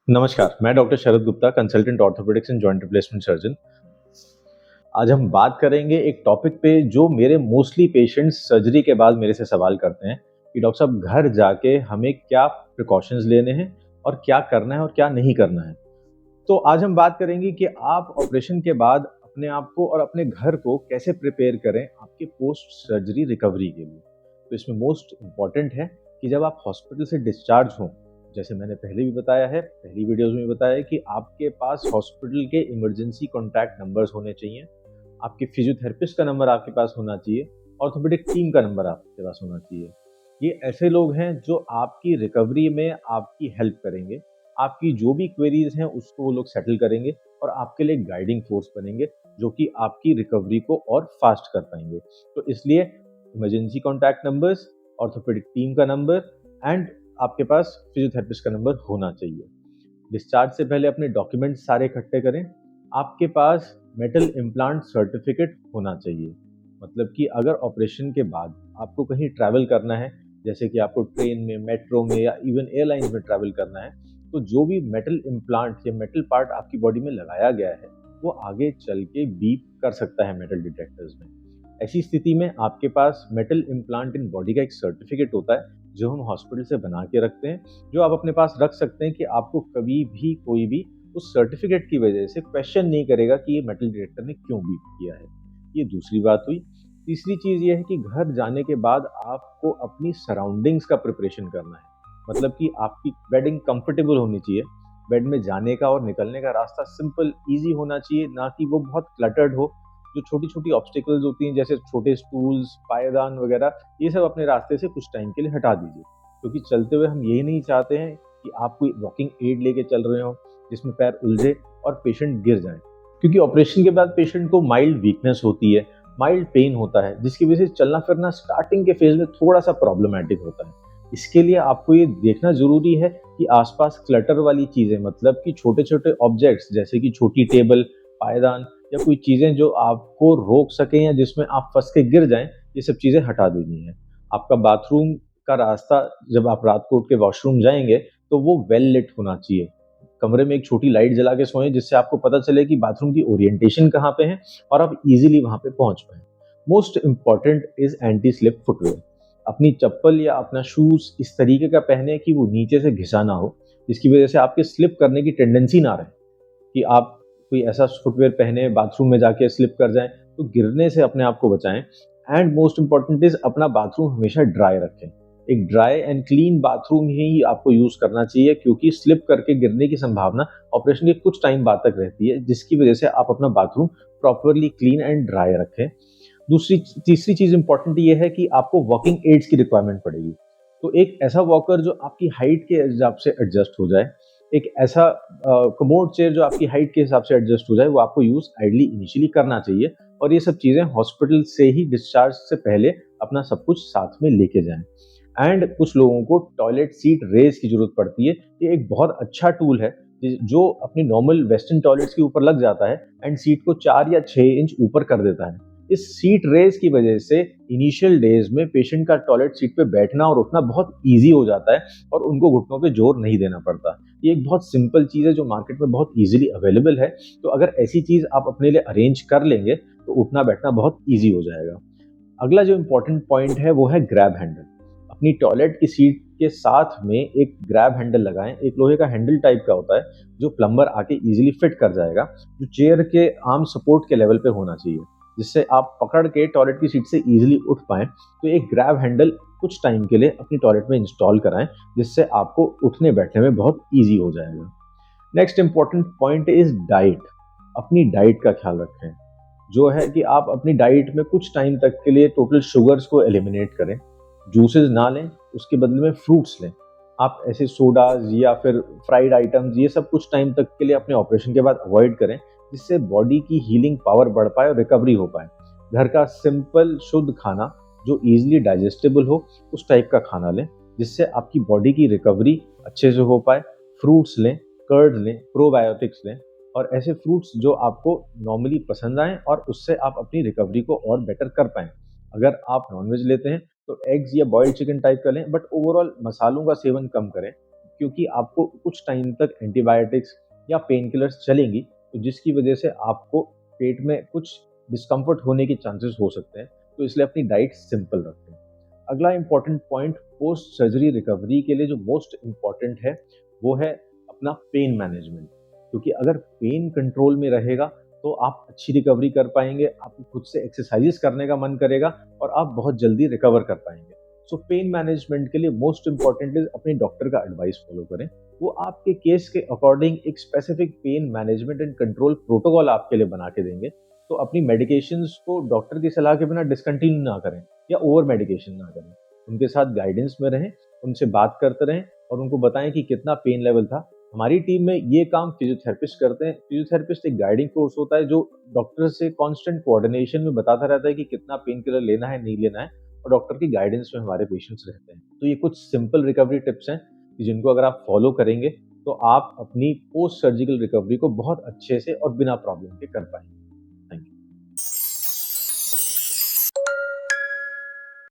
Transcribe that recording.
नमस्कार, मैं doctor Sharad Gupta, consultant orthopaedics and joint replacement surgeon. आज हम बात करेंगे एक टॉपिक पे जो मेरे मोस्टली पेशेंट्स सर्जरी के बाद मेरे से सवाल करते हैं कि डॉक्टर साहब घर जाके हमें क्या प्रिकॉशंस लेने हैं और क्या करना है और क्या नहीं करना है। तो आज हम बात करेंगे कि आप ऑपरेशन के बाद अपने आप को और अपने घर को कैसे प्रिपेयर करें आपके पोस्ट सर्जरी रिकवरी के लिए। तो इसमें मोस्ट इम्पॉर्टेंट है कि जब आप हॉस्पिटल से डिस्चार्ज हों, जैसे मैंने पहले भी बताया है, पहली वीडियोज़ में बताया है कि आपके पास हॉस्पिटल के इमरजेंसी कॉन्टैक्ट नंबर्स होने चाहिए, आपके फिजियोथेरेपिस्ट का नंबर आपके पास होना चाहिए, ऑर्थोपेडिक टीम का नंबर आपके पास होना चाहिए। ये ऐसे लोग हैं जो आपकी रिकवरी में आपकी हेल्प करेंगे, आपकी जो भी क्वेरीज हैं उसको वो लोग सेटल करेंगे और आपके लिए गाइडिंग फोर्स बनेंगे, जो कि आपकी रिकवरी को और फास्ट कर पाएंगे। तो इसलिए emergency contact numbers, orthopaedic team का नंबर एंड आपके पास फिजियोथेरेपिस्ट का नंबर होना चाहिए। डिस्चार्ज से पहले अपने डॉक्यूमेंट सारे इकट्ठे करें। आपके पास मेटल इम्प्लांट सर्टिफिकेट होना चाहिए, मतलब कि अगर ऑपरेशन के बाद आपको कहीं ट्रैवल करना है, जैसे कि आपको ट्रेन में, मेट्रो में या इवन एयरलाइंस में ट्रैवल करना है, तो जो भी मेटल इम्प्लांट या मेटल पार्ट आपकी बॉडी में लगाया गया है वो आगे चल के बीप कर सकता है मेटल डिटेक्टर्स में। ऐसी स्थिति में आपके पास मेटल इम्प्लांट इन बॉडी का एक सर्टिफिकेट होता है जो हम हॉस्पिटल से बना के रखते हैं, जो आप अपने पास रख सकते हैं कि आपको कभी भी कोई भी उस सर्टिफिकेट की वजह से क्वेश्चन नहीं करेगा कि ये मेटल डिटेक्टर ने क्यों बीप किया है। ये दूसरी बात हुई। तीसरी चीज़ ये है कि घर जाने के बाद आपको अपनी सराउंडिंग्स का प्रिपरेशन करना है, मतलब कि आपकी बेडिंग कंफर्टेबल होनी चाहिए। बेड में जाने का और निकलने का रास्ता सिंपल ईजी होना चाहिए, ना कि वो बहुत क्लटर्ड हो। जो छोटी छोटी ऑब्स्टिकल्स होती हैं जैसे छोटे स्टूल्स, पायदान वगैरह, ये सब अपने रास्ते से कुछ टाइम के लिए हटा दीजिए, क्योंकि चलते हुए हम यही नहीं चाहते हैं कि आप कोई वॉकिंग एड लेके चल रहे हो जिसमें पैर उलझे और पेशेंट गिर जाए, क्योंकि ऑपरेशन के बाद पेशेंट को माइल्ड वीकनेस होती है, माइल्ड पेन होता है, जिसकी वजह से चलना फिरना स्टार्टिंग के फेज में थोड़ा सा प्रॉब्लमेटिक होता है। इसके लिए आपको ये देखना जरूरी है कि आसपास क्लटर वाली चीजें, मतलब कि छोटे छोटे ऑब्जेक्ट्स जैसे कि छोटी टेबल, पायदान या कोई चीजें जो आपको रोक सकें या जिसमें आप फंस के गिर जाएं, ये सब चीजें हटा देनी है। आपका बाथरूम का रास्ता, जब आप रात को उठ के वॉशरूम जाएंगे तो वो वेल लिट होना चाहिए। कमरे में एक छोटी लाइट जला के सोएं जिससे आपको पता चले कि बाथरूम की ओरिएंटेशन कहाँ पे है और आप इजीली वहां पे पहुंच पाए। Most important is anti slip footwear. अपनी चप्पल या अपना शूज इस तरीके का पहने कि वो नीचे से घिसा ना हो, जिसकी वजह से आपके स्लिप करने की टेंडेंसी ना रहे, कि आप कोई ऐसा फुटवेयर पहने बाथरूम में जाके स्लिप कर जाएं, तो गिरने से अपने आप को बचाएं। एंड मोस्ट इंपॉर्टेंट इज अपना बाथरूम हमेशा ड्राई रखें। एक ड्राई एंड क्लीन बाथरूम ही आपको यूज करना चाहिए, क्योंकि स्लिप करके गिरने की संभावना ऑपरेशन के कुछ टाइम बाद तक रहती है, जिसकी वजह से आप अपना bathroom properly clean and dry रखें। दूसरी तीसरी चीज इंपॉर्टेंट ये है कि आपको वॉकिंग एड्स की रिक्वायरमेंट पड़ेगी। तो एक ऐसा वॉकर जो आपकी हाइट के हिसाब से एडजस्ट हो जाए, एक ऐसा कमोड चेयर जो आपकी हाइट के हिसाब से एडजस्ट हो जाए, वो आपको यूज आइडली इनिशियली करना चाहिए। और ये सब चीजें हॉस्पिटल से ही डिस्चार्ज से पहले अपना सब कुछ साथ में लेके जाएं। एंड कुछ लोगों को टॉयलेट सीट रेज की जरूरत पड़ती है। ये एक बहुत अच्छा टूल है जो अपनी नॉर्मल वेस्टर्न टॉयलेट्स के ऊपर लग जाता है एंड सीट को 4 या 6 इंच ऊपर कर देता है। इस सीट रेज की वजह से इनिशियल डेज में पेशेंट का टॉयलेट सीट पे बैठना और उठना बहुत ईजी हो जाता है और उनको घुटनों पे जोर नहीं देना पड़ता। ये एक बहुत सिंपल चीज़ है जो मार्केट में बहुत ईजिली अवेलेबल है। तो अगर ऐसी चीज़ आप अपने लिए अरेंज कर लेंगे तो उठना बैठना बहुत ईजी हो जाएगा। अगला जो इम्पोर्टेंट पॉइंट है वो है ग्रैब हैंडल। अपनी टॉयलेट की सीट के साथ में एक ग्रैब हैंडल लगाएं। एक लोहे का हैंडल टाइप का होता है जो प्लम्बर आके इजीली फिट कर जाएगा, जो चेयर के आर्म सपोर्ट के लेवल पे होना चाहिए, जिससे आप पकड़ के टॉयलेट की सीट से इजीली उठ पाएं। तो एक ग्रैब हैंडल कुछ टाइम के लिए अपनी टॉयलेट में इंस्टॉल कराएं, जिससे आपको उठने बैठने में बहुत ईजी हो जाएगा। Next important point is diet. अपनी डाइट का ख्याल रखें, जो है कि आप अपनी डाइट में कुछ टाइम तक के लिए टोटल शुगर्स को एलिमिनेट करें। जूसेस ना लें, उसके बदले में फ्रूट्स लें। आप ऐसे सोडाज या फिर फ्राइड आइटम्स ये सब कुछ टाइम तक के लिए अपने ऑपरेशन के बाद अवॉइड करें, जिससे बॉडी की हीलिंग पावर बढ़ पाए और रिकवरी हो पाए। घर का सिंपल शुद्ध खाना जो इजीली डाइजेस्टेबल हो, उस टाइप का खाना लें, जिससे आपकी बॉडी की रिकवरी अच्छे से हो पाए। फ्रूट्स लें, कर्ड लें, प्रोबायोटिक्स लें, और ऐसे फ्रूट्स जो आपको नॉर्मली पसंद आएँ और उससे आप अपनी रिकवरी को और बेटर कर पाएँ। अगर आप नॉनवेज लेते हैं तो एग्स या बॉइल्ड चिकन टाइप का लें, बट ओवरऑल मसालों का सेवन कम करें, क्योंकि आपको कुछ टाइम तक एंटीबायोटिक्स या पेन किलर्स चलेंगी, तो जिसकी वजह से आपको पेट में कुछ डिस्कम्फर्ट होने के चांसेस हो सकते हैं। तो इसलिए अपनी डाइट सिंपल रखें। अगला important point post surgery recovery के लिए जो मोस्ट इम्पॉर्टेंट है, वो है अपना पेन मैनेजमेंट। क्योंकि अगर पेन कंट्रोल में रहेगा तो आप अच्छी रिकवरी कर पाएंगे, आपको खुद से एक्सरसाइज करने का मन करेगा और आप बहुत जल्दी रिकवर कर पाएंगे। सो पेन मैनेजमेंट के लिए मोस्ट इम्पॉर्टेंट इज अपने डॉक्टर का एडवाइस फॉलो करें। वो आपके केस के अकॉर्डिंग एक specific pain management and control protocol आपके लिए बना के देंगे। तो अपनी मेडिकेशंस को डॉक्टर की सलाह के बिना डिसकंटिन्यू ना करें या ओवर मेडिकेशन ना करें। उनके साथ गाइडेंस में रहें, उनसे बात करते रहें और उनको बताएं कि कितना पेन लेवल था। हमारी टीम में ये काम फिजियोथेरेपिस्ट करते हैं। फिजियोथेरेपिस्ट एक गाइडिंग फोर्स होता है जो डॉक्टर से कांस्टेंट कोऑर्डिनेशन में बताता रहता है कि कितना पेन किलर लेना है, नहीं लेना है, और डॉक्टर की गाइडेंस में हमारे पेशेंट्स रहते हैं। तो ये कुछ सिंपल रिकवरी टिप्स हैं कि जिनको अगर आप फॉलो करेंगे तो आप अपनी पोस्ट सर्जिकल रिकवरी को बहुत अच्छे से और बिना प्रॉब्लम के कर पाएंगे।